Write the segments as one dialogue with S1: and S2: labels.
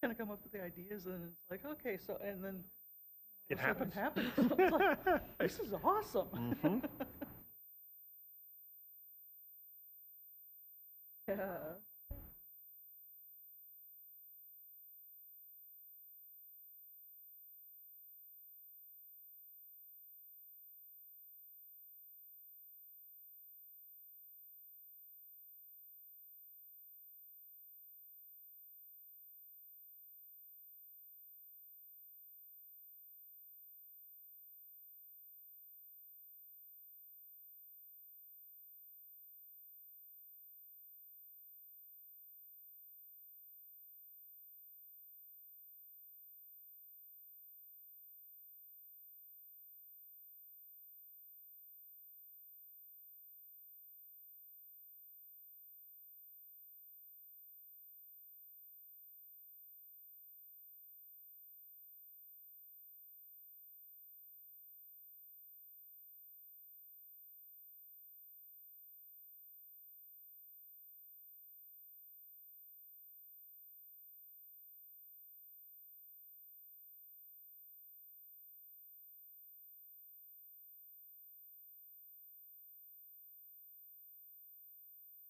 S1: kind of come up with the ideas, and it's like, okay, so, and then
S2: It
S1: all of a sudden
S2: happens.
S1: it happens. It's like, this is awesome.
S2: Mhm.
S1: Yeah.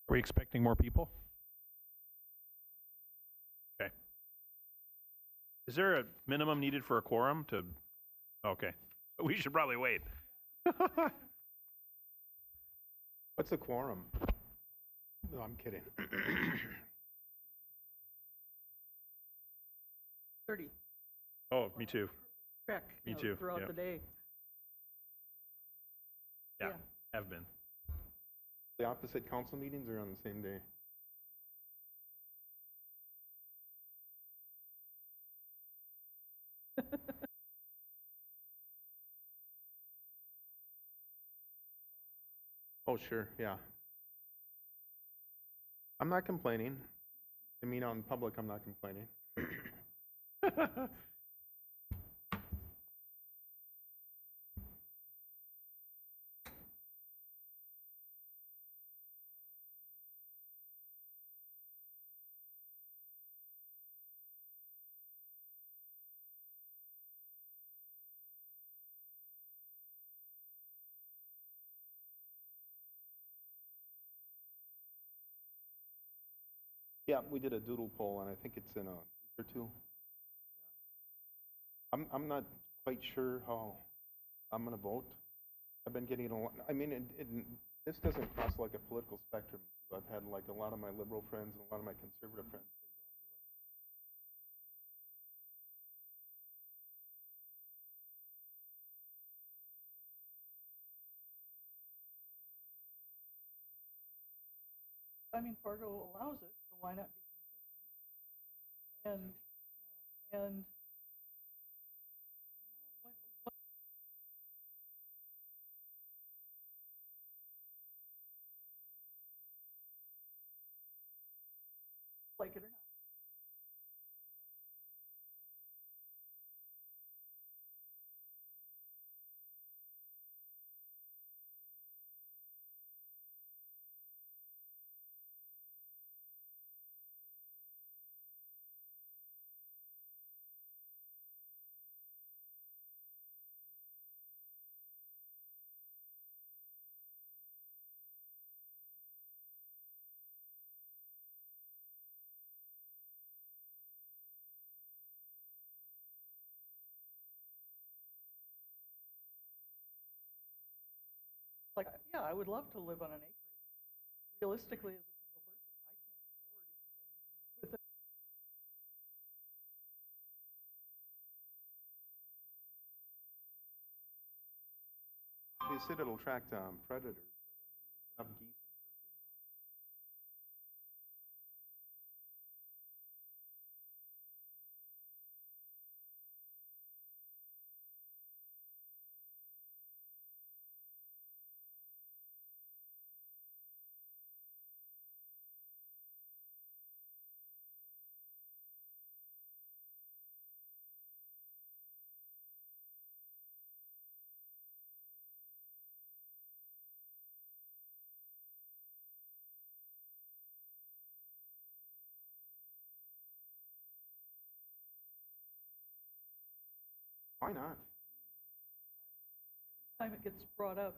S2: Are we expecting more people? Okay. Is there a minimum needed for a quorum to? Okay. We should probably wait.
S3: What's a quorum? No, I'm kidding.
S1: 30.
S2: Oh, me too.
S1: Check.
S2: Me too,
S1: Throughout
S2: yeah.
S1: the day.
S2: Yeah, have been.
S3: The opposite council meetings are on the same day. Oh, sure, yeah. I'm not complaining. I mean, out in public, I'm not complaining. Yeah, we did a doodle poll, and I think it's in a week or two. I'm not quite sure how I'm going to vote. I've been getting a lot. I mean, this doesn't cross like a political spectrum. I've had like a lot of my liberal friends and a lot of my conservative friends say
S1: I mean, Fargo allows it, so why not be consistent? And what, like it or not. Like, yeah, I would love to live on an acreage. Realistically, as a single person, I can't afford anything with it.
S3: they said it'll attract predators, but enough geese. Why not?
S1: Time it gets brought up,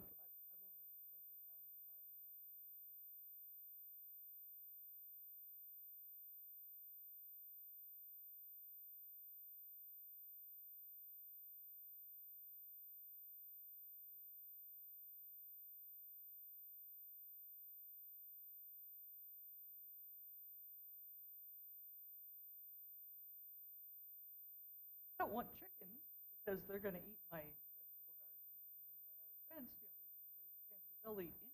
S1: I don't want chickens because they're going to eat my vegetable garden. Even if I have it fenced, there's a greater chance that they'll eat anything.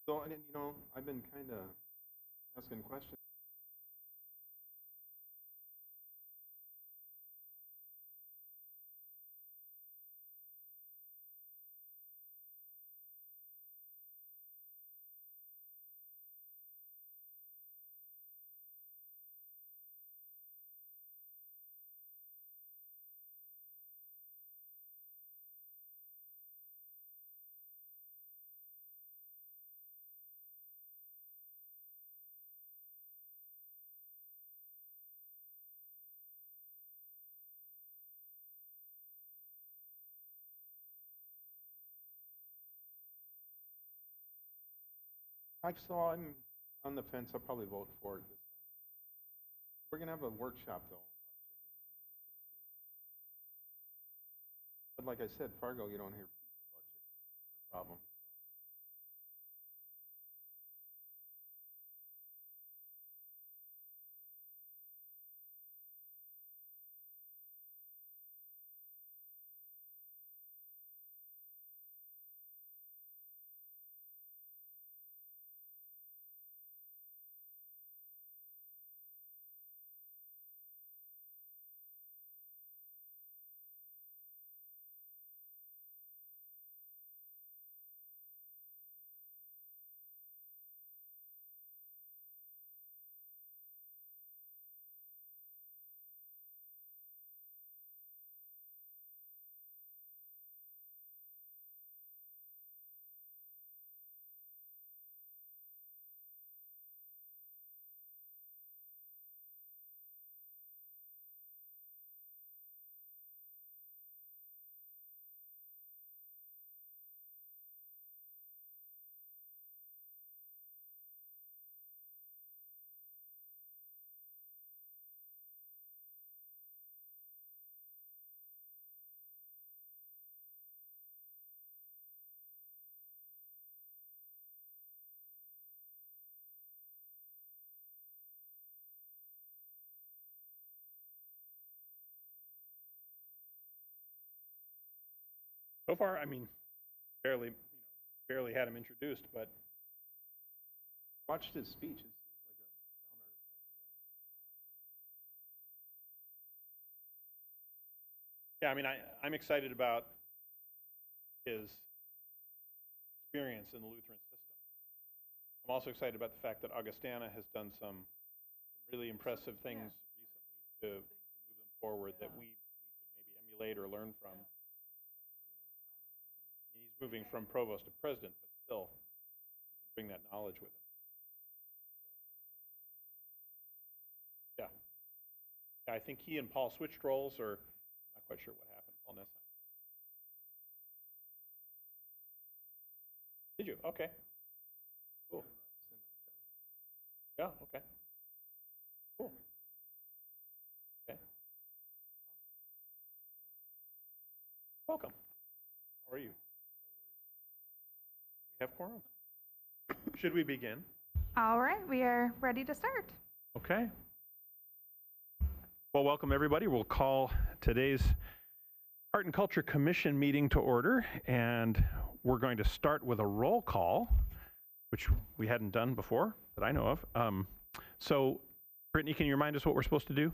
S3: So, and then, I've been kind of asking questions. I'm on the fence. I'll probably vote for it this time. We're going to have a workshop, though, about chickens. But like I said, Fargo, you don't hear people about chickens. Problem.
S2: So far, I mean, barely had him introduced, but
S3: Watched his speech. It seems like a down-to-earth type
S2: yeah, I mean, I'm excited about his experience in the Lutheran system. I'm also excited about the fact that Augustana has done some really impressive things recently to move them forward that we could maybe emulate or learn from. He's moving from provost to president, but still, he can bring that knowledge with him. Yeah. Yeah, I think he and Paul switched roles, or I'm not quite sure what happened. Paul Nessheim. Did you? Okay. Cool. Yeah, okay. Cool. Okay. Welcome. How are you? We have quorum. Should we begin?
S4: All right, we are ready to start.
S2: Okay. Well, welcome everybody. We'll call today's Art and Culture Commission meeting to order, and we're going to start with a roll call, which we hadn't done before that I know of. So, Brittany, can you remind us what we're supposed to do?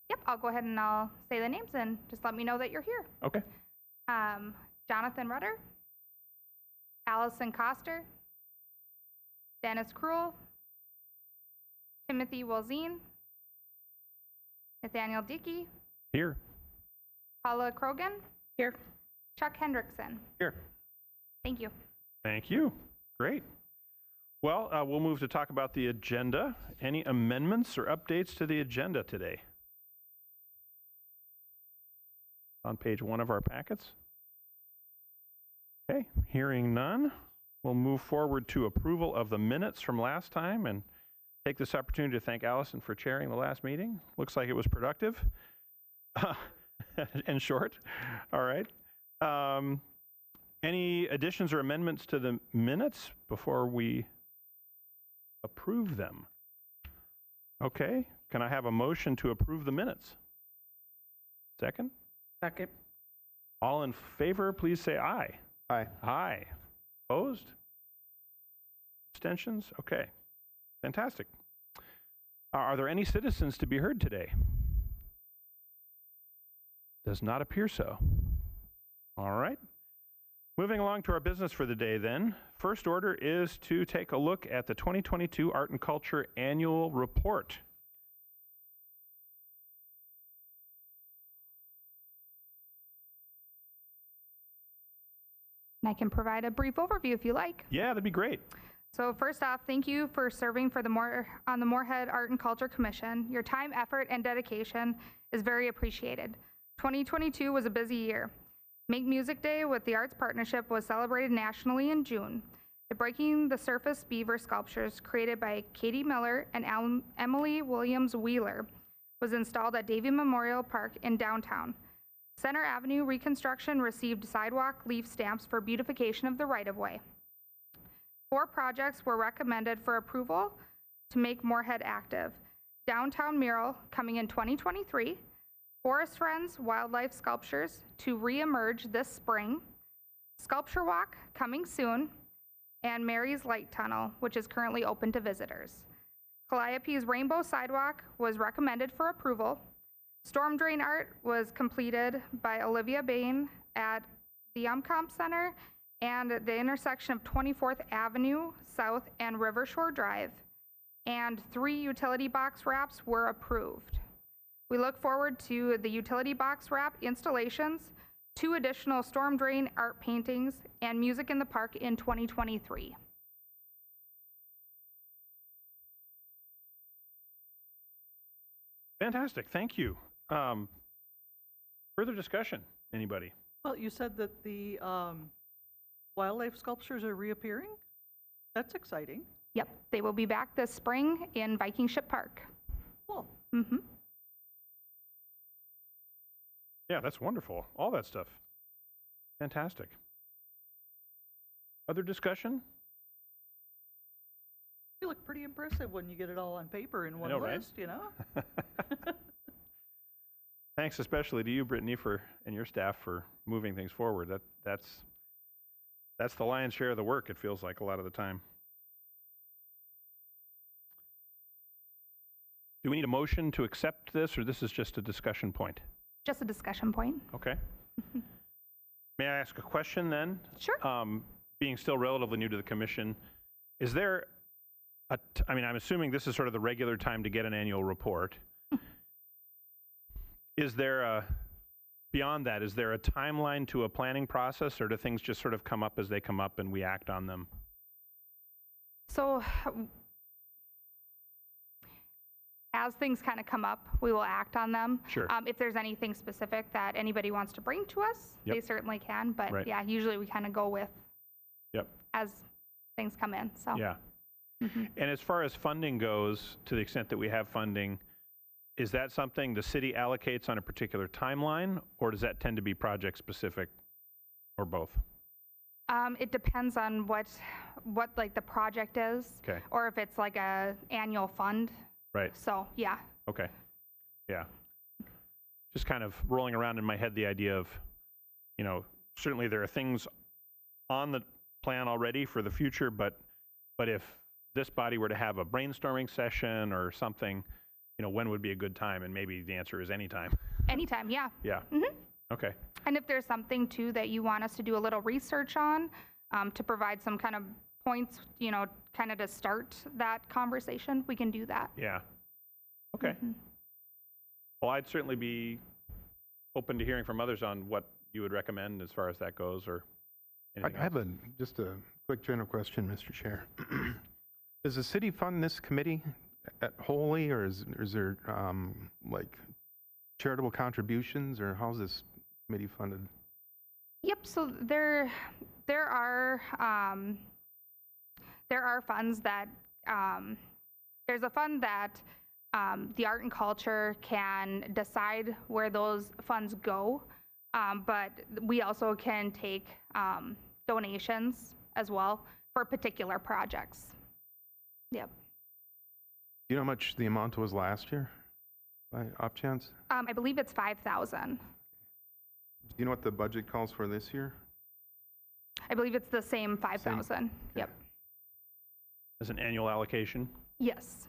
S4: Yep, I'll go ahead and I'll say the names and just let me know that you're here.
S2: Okay.
S4: Jonathan Rudder, Allison Coster, Dennis Krull, Timothy Wilzine, Nathaniel Dickey,
S2: Here.
S4: Paula Krogan,
S5: Here.
S4: Chuck Hendrickson.
S3: Here.
S4: Thank you.
S2: Thank you. Great. Well, we'll move to talk about the agenda. Any amendments or updates to the agenda today? On page 1 of our packets. Okay, hearing none, we'll move forward to approval of the minutes from last time and take this opportunity to thank Allison for chairing the last meeting. Looks like it was productive and short. All right. Any additions or amendments to the minutes before we approve them? Okay, can I have a motion to approve the minutes? Second?
S5: Second.
S2: All in favor, please say aye.
S3: Aye.
S2: Aye. Opposed? Abstentions? Okay. Fantastic. Are there any citizens to be heard today? Does not appear so. All right. Moving along to our business for the day then. First order is to take a look at the 2022 Art and Culture Annual Report.
S4: And I can provide a brief overview if you like.
S2: Yeah, that'd be great.
S4: So first off, thank you for serving for on the Moorhead Art and Culture Commission. Your time, effort, and dedication is very appreciated. 2022 was a busy year. Make Music Day with the Arts Partnership was celebrated nationally in June. The Breaking the Surface Beaver sculptures created by Katie Miller and Emily Williams Wheeler was installed at Davie Memorial Park in downtown. Center Avenue reconstruction received sidewalk leaf stamps for beautification of the right-of-way. 4 projects were recommended for approval to make Moorhead active. Downtown mural coming in 2023, Forest Friends wildlife sculptures to reemerge this spring, Sculpture Walk coming soon, and Mary's Light Tunnel, which is currently open to visitors. Calliope's Rainbow Sidewalk was recommended for approval. Storm drain art was completed by Olivia Bain at the UMComp Center and the intersection of 24th Avenue South and Rivershore Drive, and 3 utility box wraps were approved. We look forward to the utility box wrap installations, 2 additional storm drain art paintings, and music in the park in 2023.
S2: Fantastic, thank you. Further discussion, anybody?
S1: Well, you said that the wildlife sculptures are reappearing? That's exciting.
S4: Yep, they will be back this spring in Viking Ship Park.
S1: Cool.
S4: Mm-hmm.
S2: Yeah, that's wonderful. All that stuff. Fantastic. Other discussion?
S1: You look pretty impressive when you get it all on paper in one
S2: know, right?
S1: list, you know?
S2: Thanks especially to you, Brittany, and your staff for moving things forward. That's the lion's share of the work, it feels like a lot of the time. Do we need a motion to accept this, or this is just a discussion point?
S4: Just a discussion point.
S2: Okay. May I ask a question then?
S4: Sure.
S2: Being still relatively new to the commission, is there I mean, I'm assuming this is sort of the regular time to get an annual report. Is there beyond that, is there a timeline to a planning process, or do things just sort of come up as they come up and we act on them?
S4: So as things kind of come up, we will act on them.
S2: Sure.
S4: If there's anything specific that anybody wants to bring to us,
S2: Yep.
S4: they certainly can. But
S2: Right.
S4: yeah, usually we kind of go with
S2: Yep.
S4: as things come in. So
S2: Yeah.
S4: Mhm.
S2: And as far as funding goes, to the extent that we have funding, is that something the city allocates on a particular timeline, or does that tend to be project specific, or both?
S4: It depends on what like the project is,
S2: Okay.
S4: or if it's like a annual fund.
S2: Right.
S4: So yeah.
S2: Okay. Yeah. Just kind of rolling around in my head the idea of, certainly there are things on the plan already for the future, but if this body were to have a brainstorming session or something, when would be a good time? And maybe the answer is anytime.
S4: Anytime, yeah.
S2: Yeah.
S4: Mhm.
S2: Okay.
S4: And if there's something too that you want us to do a little research on, to provide some kind of points, kind of to start that conversation, we can do that.
S2: Yeah. Okay.
S4: Mhm.
S2: Well, I'd certainly be open to hearing from others on what you would recommend as far as that goes, or anything
S3: I have
S2: else.
S3: just a quick general question, Mr. Chair. Does the city fund this committee wholly, or is there like charitable contributions, or how's this committee funded?
S4: Yep. So there are funds that there's a fund that the art and culture can decide where those funds go, but we also can take donations as well for particular projects. Yep.
S3: Do you know how much the amount was last year, by off chance?
S4: I believe it's 5,000.
S3: Do you know what the budget calls for this year?
S4: I believe it's the same 5,000. Yep.
S2: As an annual allocation,
S4: Yes.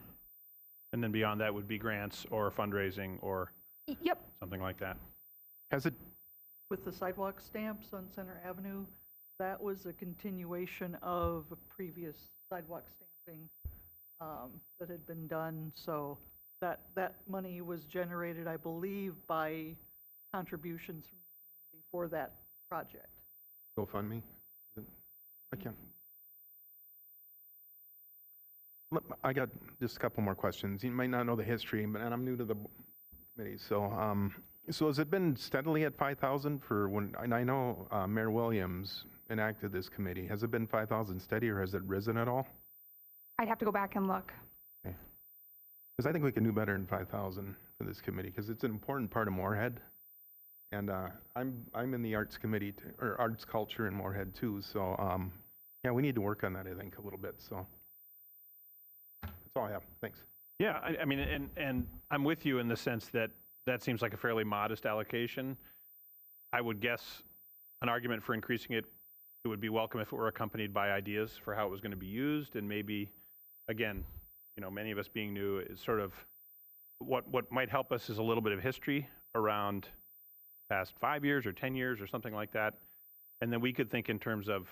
S2: and then beyond that would be grants or fundraising or
S4: Yep.
S2: something like that.
S3: Has it,
S1: With the sidewalk stamps on Center Avenue, that was a continuation of a previous sidewalk stamping that had been done. So that money was generated, I believe, by contributions from the community for that project.
S3: GoFundMe? Is it- I can't. I got just a couple more questions. You might not know the history, and I'm new to the committee. So, so has it been steadily at 5,000 for when, and I know Mayor Williams enacted this committee. Has it been 5,000 steady, or has it risen at all?
S4: I'd have to go back and look.
S3: Because I think we can do better than 5,000 for this committee, because it's an important part of Moorhead. And I'm in the arts committee, or arts culture in Moorhead too. So yeah, we need to work on that, I think, a little bit. So that's all I have. Thanks.
S2: Yeah, I mean, and I'm with you in the sense that that seems like a fairly modest allocation. I would guess an argument for increasing it, it would be welcome if it were accompanied by ideas for how it was going to be used, and maybe, again, many of us being new, is sort of what might help us is a little bit of history around the past 5 years or 10 years or something like that, and then we could think in terms of,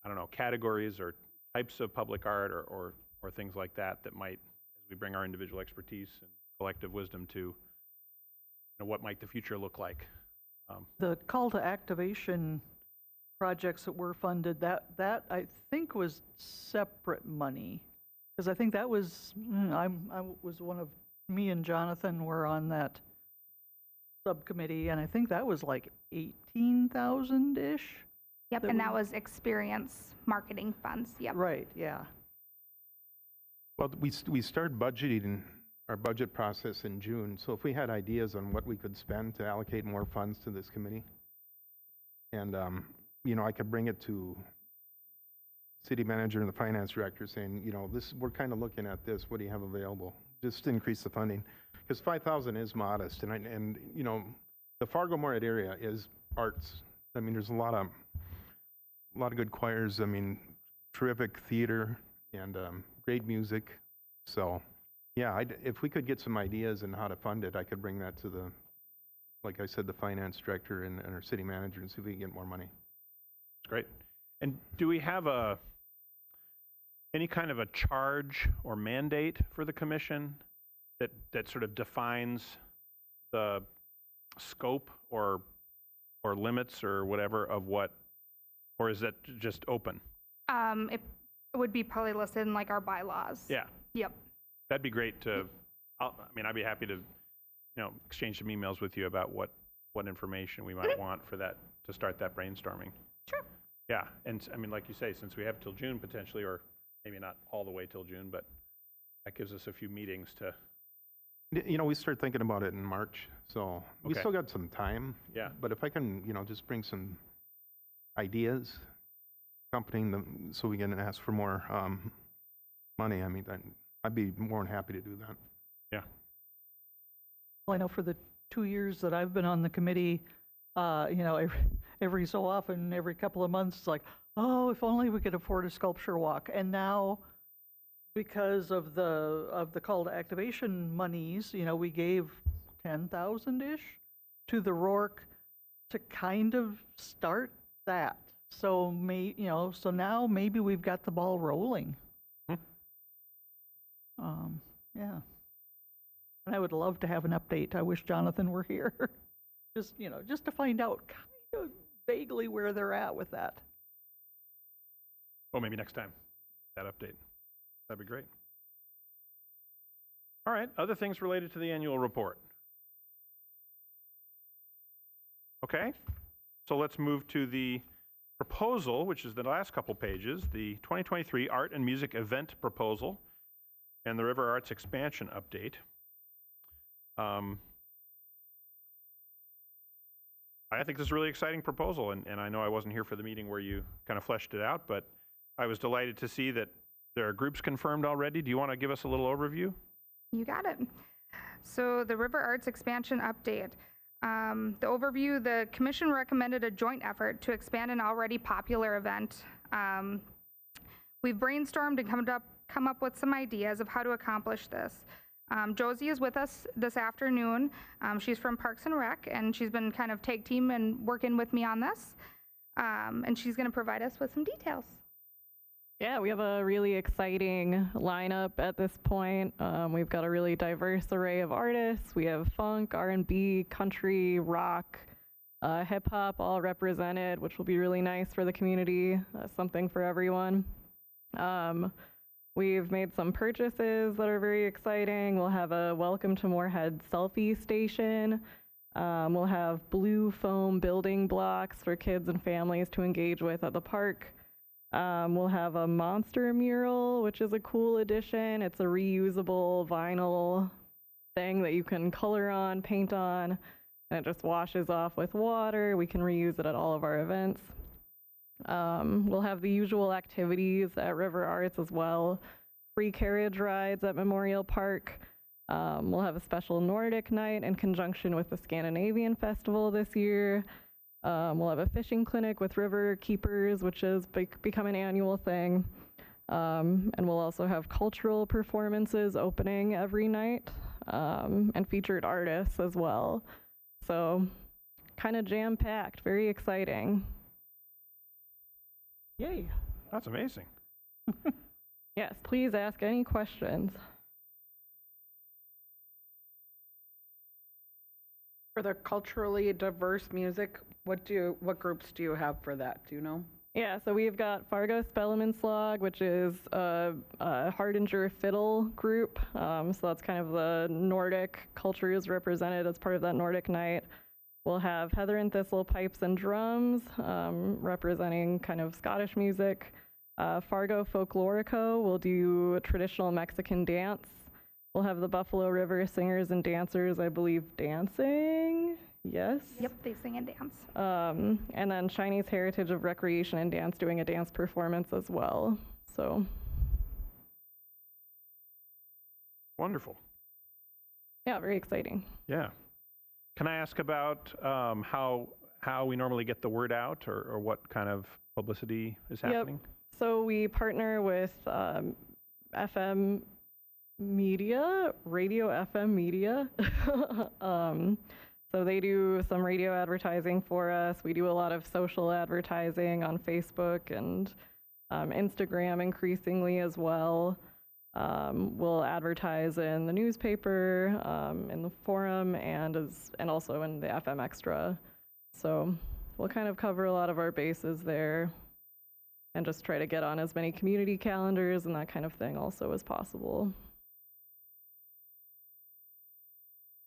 S2: I don't know, categories or types of public art or things like that might, as we bring our individual expertise and collective wisdom to, what might the future look like.
S1: The call to activation projects that were funded, that I think was separate money. Because I think that was, me and Jonathan were on that subcommittee, and I think that was like 18,000-ish.
S4: Yep. And that was experience marketing funds. Yep.
S1: Right, yeah.
S3: Well, we start budgeting our budget process in June. So if we had ideas on what we could spend to allocate more funds to this committee, and I could bring it to city manager and the finance director saying, we're kind of looking at this. What do you have available? Just increase the funding, because 5,000 is modest, and the Fargo-Moorhead area is arts. I mean, there's a lot of good choirs. I mean, terrific theater and great music. So, yeah, if we could get some ideas on how to fund it, I could bring that to like I said, the finance director and our city manager, and see if we can get more money.
S2: That's great. And do we have any kind of a charge or mandate for the commission that sort of defines the scope or limits or whatever of what, or is that just open?
S4: It would be probably listed in like our bylaws.
S2: Yeah.
S4: Yep.
S2: That'd be great to, I'd be happy to, exchange some emails with you about what information we might want for that, to start that brainstorming.
S4: Sure.
S2: Yeah, and like you say, since we have till June potentially, or maybe not all the way till June, but that gives us a few meetings to.
S3: We start thinking about it in March, so we
S2: Okay.
S3: still got some time.
S2: Yeah.
S3: But if I can, just bring some ideas accompanying them, so we can ask for more money. I mean, I'd be more than happy to do that.
S2: Yeah.
S1: Well, I know for the 2 years that I've been on the committee, every so often, every couple of months, it's like, oh, if only we could afford a sculpture walk. And now, because of the call to activation monies, we gave 10,000-ish to the Rourke to kind of start that. So so now maybe we've got the ball rolling.
S2: Hmm.
S1: Yeah. And I would love to have an update. I wish Jonathan were here. Just, just to find out kind of vaguely where they're at with that.
S2: Well, maybe next time, that update. That'd be great. All right, other things related to the annual report. Okay, so let's move to the proposal, which is the last couple pages, the 2023 Art and Music Event Proposal and the River Arts Expansion Update. I think this is a really exciting proposal, and I know I wasn't here for the meeting where you kind of fleshed it out, but I was delighted to see that there are groups confirmed already. Do you want to give us a little overview?
S4: You got it. So the River Arts Expansion Update. The overview, the commission recommended a joint effort to expand an already popular event. We've brainstormed and come up with some ideas of how to accomplish this. Josie is with us this afternoon. She's from Parks and Rec, and she's been kind of tag team and working with me on this. And she's going to provide us with some details.
S5: Yeah, we have a really exciting lineup at this point. We've got a really diverse array of artists. We have funk, R&B, country, rock, hip hop all represented, which will be really nice for the community. Something for everyone. We've made some purchases that are very exciting. We'll have a Welcome to Moorhead selfie station. We'll have blue foam building blocks for kids and families to engage with at the park. We'll have a monster mural, which is a cool addition. It's a reusable vinyl thing that you can color on, paint on, and it just washes off with water. We can reuse it at all of our events. We'll have the usual activities at River Arts as well. Free carriage rides at Memorial Park. We'll have a special Nordic night in conjunction with the Scandinavian Festival this year. We'll have a fishing clinic with river keepers, which has become an annual thing. And we'll also have cultural performances opening every night, and featured artists as well. So kind of jam-packed, very exciting.
S1: Yay.
S2: That's amazing.
S5: Yes, please ask any questions.
S6: For the culturally diverse music, what groups do you have for that? Do you know?
S5: Yeah, so we've got Fargo Spellemannslag, which is a Hardanger fiddle group. So that's kind of the Nordic culture is represented as part of that Nordic night. We'll have Heather and Thistle pipes and drums, representing kind of Scottish music. Fargo Folklorico will do traditional Mexican dance. We'll have the Buffalo River singers and dancers, I believe, dancing. Yes?
S4: Yep, they sing and dance.
S5: And then Chinese Heritage of Recreation and Dance doing a dance performance as well. So.
S2: Wonderful.
S5: Yeah, very exciting.
S2: Yeah. Can I ask about how we normally get the word out, or what kind of publicity is happening?
S5: Yep. So we partner with FM media, radio FM media. So they do some radio advertising for us. We do a lot of social advertising on Facebook and Instagram increasingly as well. We'll advertise in the newspaper, in the forum, and also in the FM Extra. So we'll kind of cover a lot of our bases there and just try to get on as many community calendars and that kind of thing also as possible.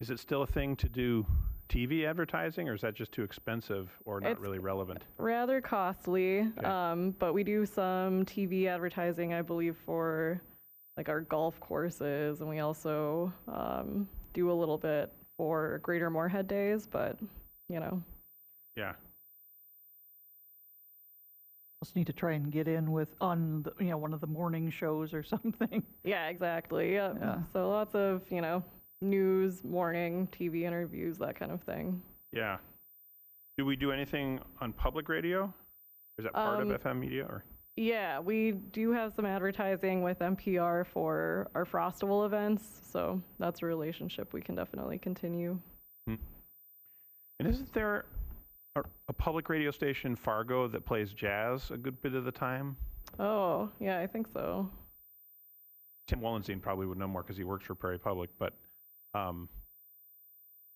S2: Is it still a thing to do TV advertising, or is that just too expensive or not really relevant?
S5: Rather costly,
S2: Okay.
S5: but we do some TV advertising, I believe, for like our golf courses, and we also do a little bit for Greater Moorhead Days, but
S2: Yeah.
S1: Just need to try and get in on the, one of the morning shows or something.
S5: yeah, exactly. Yep.
S1: Yeah.
S5: So lots of, news, morning, TV interviews, that kind of thing.
S2: Yeah. Do we do anything on public radio? Is that part of FM media, or?
S5: Yeah, we do have some advertising with NPR for our Frostival events, so that's a relationship we can definitely continue.
S2: And isn't there a public radio station, Fargo, that plays jazz a good bit of the time?
S5: Oh, yeah, I think so.
S2: Tim Wallenstein probably would know more because he works for Prairie Public, but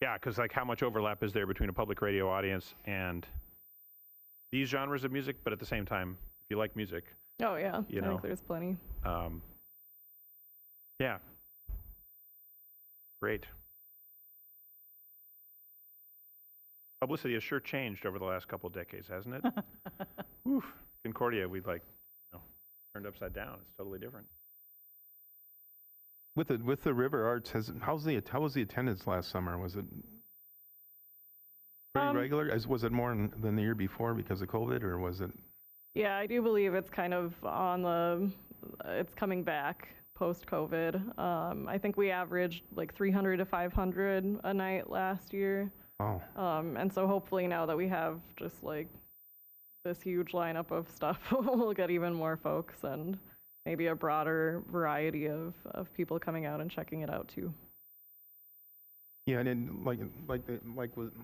S2: yeah, because like how much overlap is there between a public radio audience and these genres of music? But at the same time, if you like music,
S5: Oh, yeah,
S2: You
S5: I
S2: know.
S5: think there's plenty.
S2: Yeah, great. Publicity has sure changed over the last couple of decades, hasn't it? Oof. Concordia, we turned upside down. It's totally different.
S3: With the River Arts, how was the attendance last summer? Was it pretty regular? Was it more than the year before because of COVID, or was it?
S5: Yeah, I do believe it's kind of it's coming back post-COVID. I think we averaged like 300 to 500 a night last year.
S3: Oh,
S5: And so hopefully now that we have just like this huge lineup of stuff, we'll get even more folks and maybe a broader variety of people coming out and checking it out too.
S3: yeah, and then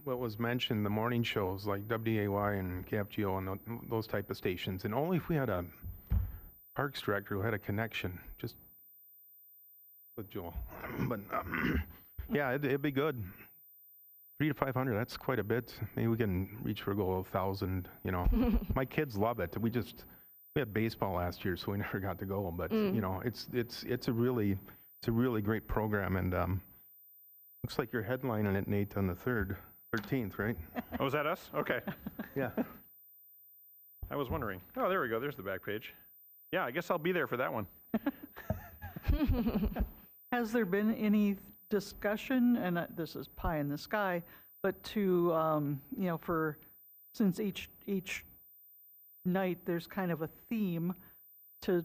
S3: what was mentioned, the morning shows like WAY and KFGO and those type of stations, and only if we had a parks director who had a connection, just with Joel. But yeah, it'd be good. 300 to 500, that's quite a bit. Maybe we can reach for a goal of 1,000, you know. My kids love it. We had baseball last year, so we never got to go. But, you know, it's a really great program. And looks like you're headlining it, Nate, on the 13th, right?
S2: Oh, is that us? Okay.
S3: Yeah.
S2: I was wondering. Oh, there we go. There's the back page. Yeah, I guess I'll be there for that one.
S1: Has there been any discussion, and this is pie in the sky, but to, since each night there's kind of a theme, to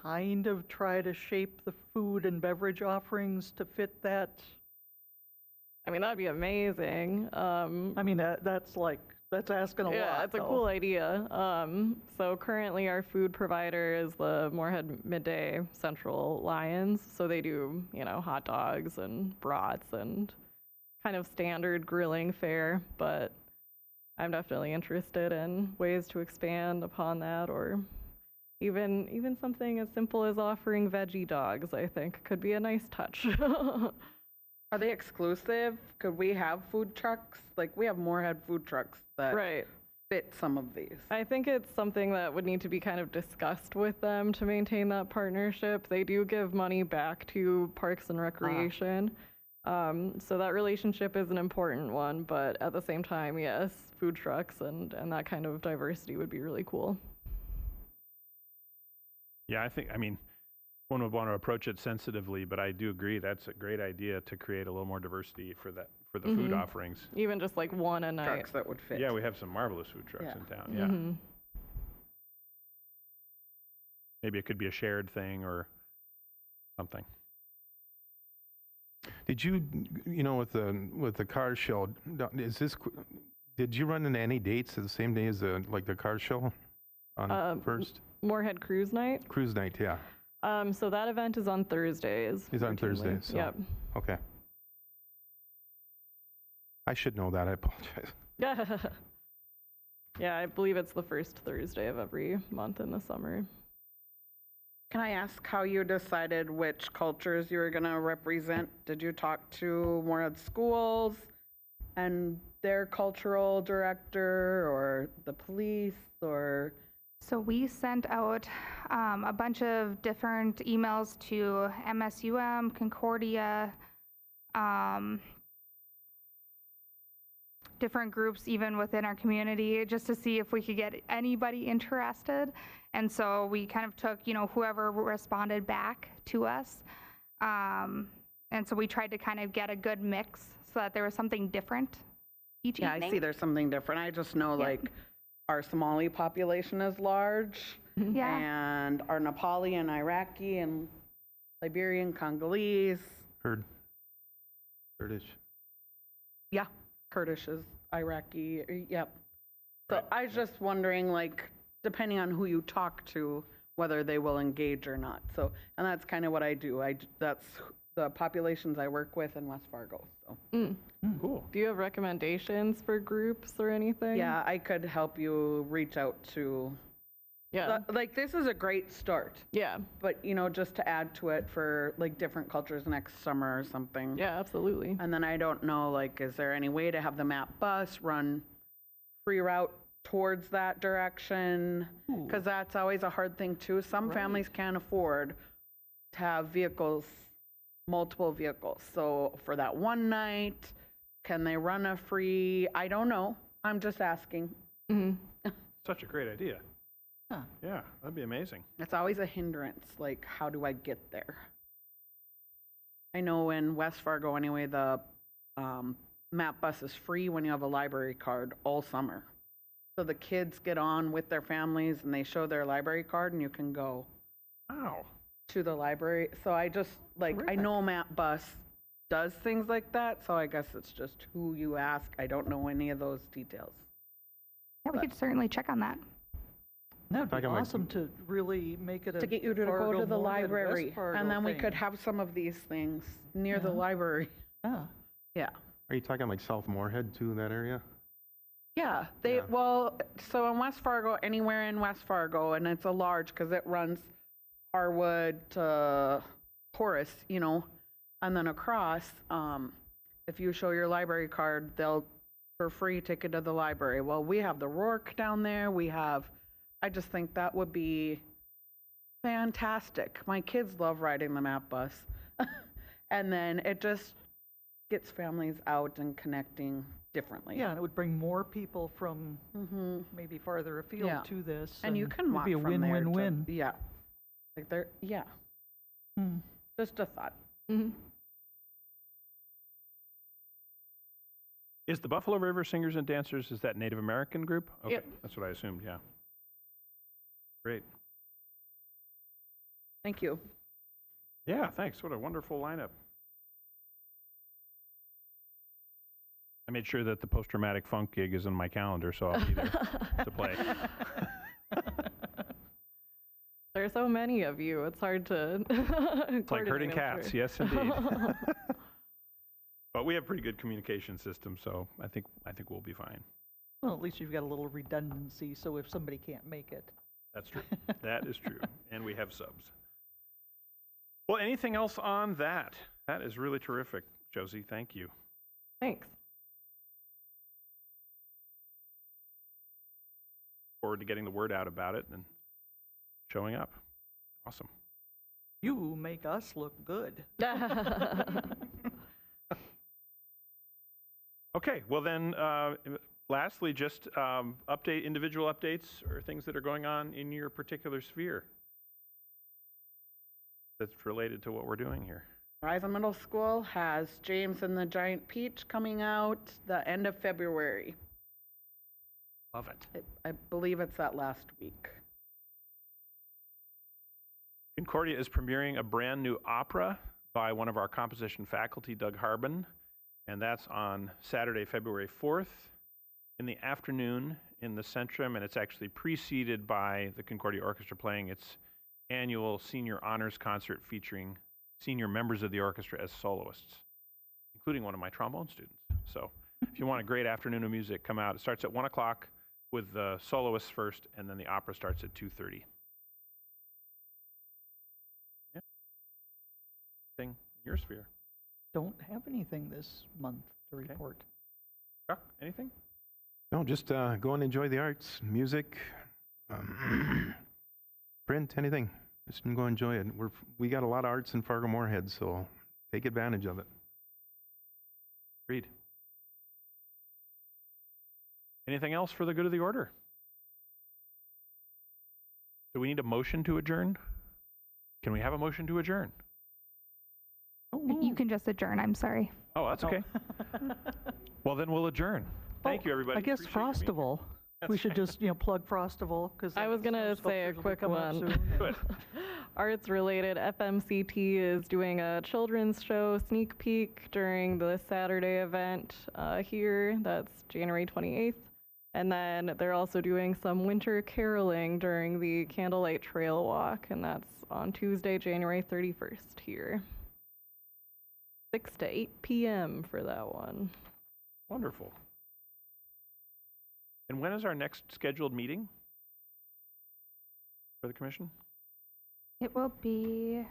S1: kind of try to shape the food and beverage offerings to fit that?
S5: I mean, that'd be amazing.
S1: I mean, that's asking a lot.
S5: Yeah, it's a
S1: though.
S5: cool idea. So currently our food provider is the Moorhead Midday Central Lions. So they do, hot dogs and brats and kind of standard grilling fare, but I'm definitely interested in ways to expand upon that, or even something as simple as offering veggie dogs, I think could be a nice touch.
S6: Are they exclusive? Could we have food trucks? Like, we have Moorhead food trucks that
S5: Right.
S6: fit some of these.
S5: I think it's something that would need to be kind of discussed with them to maintain that partnership. They do give money back to Parks and Recreation. So that relationship is an important one, but at the same time, yes, food trucks and that kind of diversity would be really cool.
S2: Yeah, one would want to approach it sensitively, but I do agree that's a great idea to create a little more diversity for the food offerings.
S5: Even just like one a night.
S6: Trucks that would fit.
S2: Yeah, we have some marvelous food trucks
S6: Yeah.
S2: in town. Yeah,
S5: Mhm.
S2: maybe it could be a shared thing or something.
S3: Did you with the car show, did you run into any dates at the same day as the car show on first?
S5: Moorhead Cruise Night.
S3: Cruise night, yeah.
S5: So that event is on Thursdays.
S3: It's on
S5: routinely.
S3: Thursdays, so-
S5: Yep.
S3: Okay. I should know that, I apologize.
S5: Yeah, I believe it's the first Thursday of every month in the summer.
S6: Can I ask how you decided which cultures you were going to represent? Did you talk to Moorhead schools and their cultural director, or the police, or?
S4: So we sent out a bunch of different emails to MSUM, Concordia, different groups even within our community, just to see if we could get anybody interested. And so we kind of took, whoever responded back to us. And so we tried to kind of get a good mix so that there was something different each
S6: Yeah,
S4: evening.
S6: I see there's something different. I just know,
S4: Yeah.
S6: our Somali population is large,
S4: Yeah.
S6: and our Nepali and Iraqi and Liberian, Congolese.
S3: Kurdish.
S6: Yeah, Kurdish is Iraqi, yep. So
S2: Right,
S6: I was just wondering, depending on who you talk to, whether they will engage or not. So, and that's kind of what I do. That's the populations I work with in West Fargo. So
S2: Cool.
S5: Do you have recommendations for groups or anything?
S6: yeah, I could help you reach out to.
S5: Yeah.
S6: Like this is a great start,
S5: Yeah.
S6: but just to add to it for like different cultures next summer or something.
S5: Yeah, absolutely.
S6: And then I don't know, like, is there any way to have the MAP bus run free route towards that direction? Because that's always a hard thing too. Some families can't afford to have vehicles, multiple vehicles. So for that one night, can they run a free? I don't know. I'm just asking.
S2: Such a great idea.
S1: Huh.
S2: Yeah, that'd be amazing.
S6: It's always a hindrance. Like, how do I get there? I know in West Fargo, anyway, the MAP bus is free when you have a library card all summer. So the kids get on with their families and they show their library card and you can go
S2: Wow.
S6: to the library. So I just, like, I
S1: Terrific.
S6: know MAP bus does things like that. So I guess it's just who you ask. I don't know any of those details.
S4: Yeah, we could certainly check on that.
S1: That would be
S3: Talking like-
S1: awesome to really make it a
S6: To get you to go
S1: Fargo,
S6: to the
S1: Moorhead, West
S6: library.
S1: Fargo
S6: And then we
S1: thing.
S6: could have some of these things near the
S1: Yeah.
S6: library.
S1: Yeah.
S6: Yeah.
S3: Are you talking like South Moorhead too, that area?
S6: Yeah,
S3: Yeah.
S6: well, so in West Fargo, anywhere in West Fargo, and it's a large, because it runs Harwood to Horace, and then across, if you show your library card, they'll, for free, take it to the library. Well, we have the Rourke down there, I just think that would be fantastic. My kids love riding the MAP bus. And then it just gets families out and connecting differently.
S1: Yeah, and it would bring more people from
S6: Mm-hmm.
S1: maybe farther afield
S6: Yeah.
S1: to this.
S6: And you can
S1: it'd
S6: walk
S1: be a
S6: from there to-
S1: win-win-win.
S6: Yeah. Like there, yeah,
S1: Hmm.
S6: just a thought.
S2: Is the Buffalo River Singers and Dancers, is that Native American group? Okay,
S5: Yep.
S2: that's what I assumed, yeah. Great.
S6: Thank you.
S2: Yeah, thanks. What a wonderful lineup. I made sure that the post-traumatic funk gig is in my calendar, so I'll be there to play.
S5: There are so many of you. It's hard to.
S2: It's like herding cats, yes, indeed. But we have pretty good communication systems, so I think we'll be fine.
S1: Well, at least you've got a little redundancy, so if somebody can't make it.
S2: That's true. That is true. And we have subs. Well, anything else on that? That is really terrific, Josie. Thank you.
S5: Thanks.
S2: Forward to getting the word out about it and showing up. Awesome.
S1: You make us look good.
S2: Okay, well then, lastly, just individual updates or things that are going on in your particular sphere that's related to what we're doing here.
S6: Horizon Middle School has James and the Giant Peach coming out the end of February.
S2: Love it.
S6: I believe it's that last week.
S2: Concordia is premiering a brand new opera by one of our composition faculty, Doug Harbin, and that's on Saturday, February 4th in the afternoon in the Centrum, and it's actually preceded by the Concordia Orchestra playing its annual senior honors concert featuring senior members of the orchestra as soloists, including one of my trombone students. So if you want a great afternoon of music, come out. It starts at 1 o'clock with the soloists first, and then the opera starts at 2:30. Yeah. Thing in your sphere.
S1: Don't have anything this month to report.
S2: Chuck, anything?
S3: No, just go and enjoy the arts, music, print, anything. Just go enjoy it. We got a lot of arts in Fargo Moorhead, so take advantage of it.
S2: Read. Anything else for the good of the order? Do we need a motion to adjourn? Can we have a motion to adjourn?
S4: You can just adjourn, I'm sorry.
S2: Oh, that's okay. Well, then we'll adjourn. Thank you, everybody.
S1: I guess
S2: Appreciate you being here.
S1: Frostival. We should just, plug Frostival, because
S5: I was gonna say a quick one.
S2: Good.
S5: Arts related, FMCT is doing a children's show sneak peek during the Saturday event here. That's January 28th. And then they're also doing some winter caroling during the Candlelight Trail Walk, and that's on Tuesday, January 31st here. 6 to 8 p.m. for that one.
S2: Wonderful. And when is our next scheduled meeting for the commission?
S4: It will be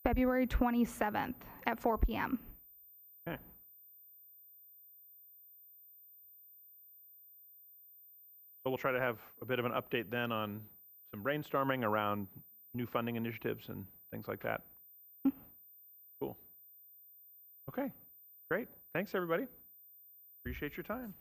S4: February 27th at 4 p.m.
S2: Okay. So we'll try to have a bit of an update then on some brainstorming around new funding initiatives and things like that. Cool. Okay, great. Thanks, everybody. Appreciate your time.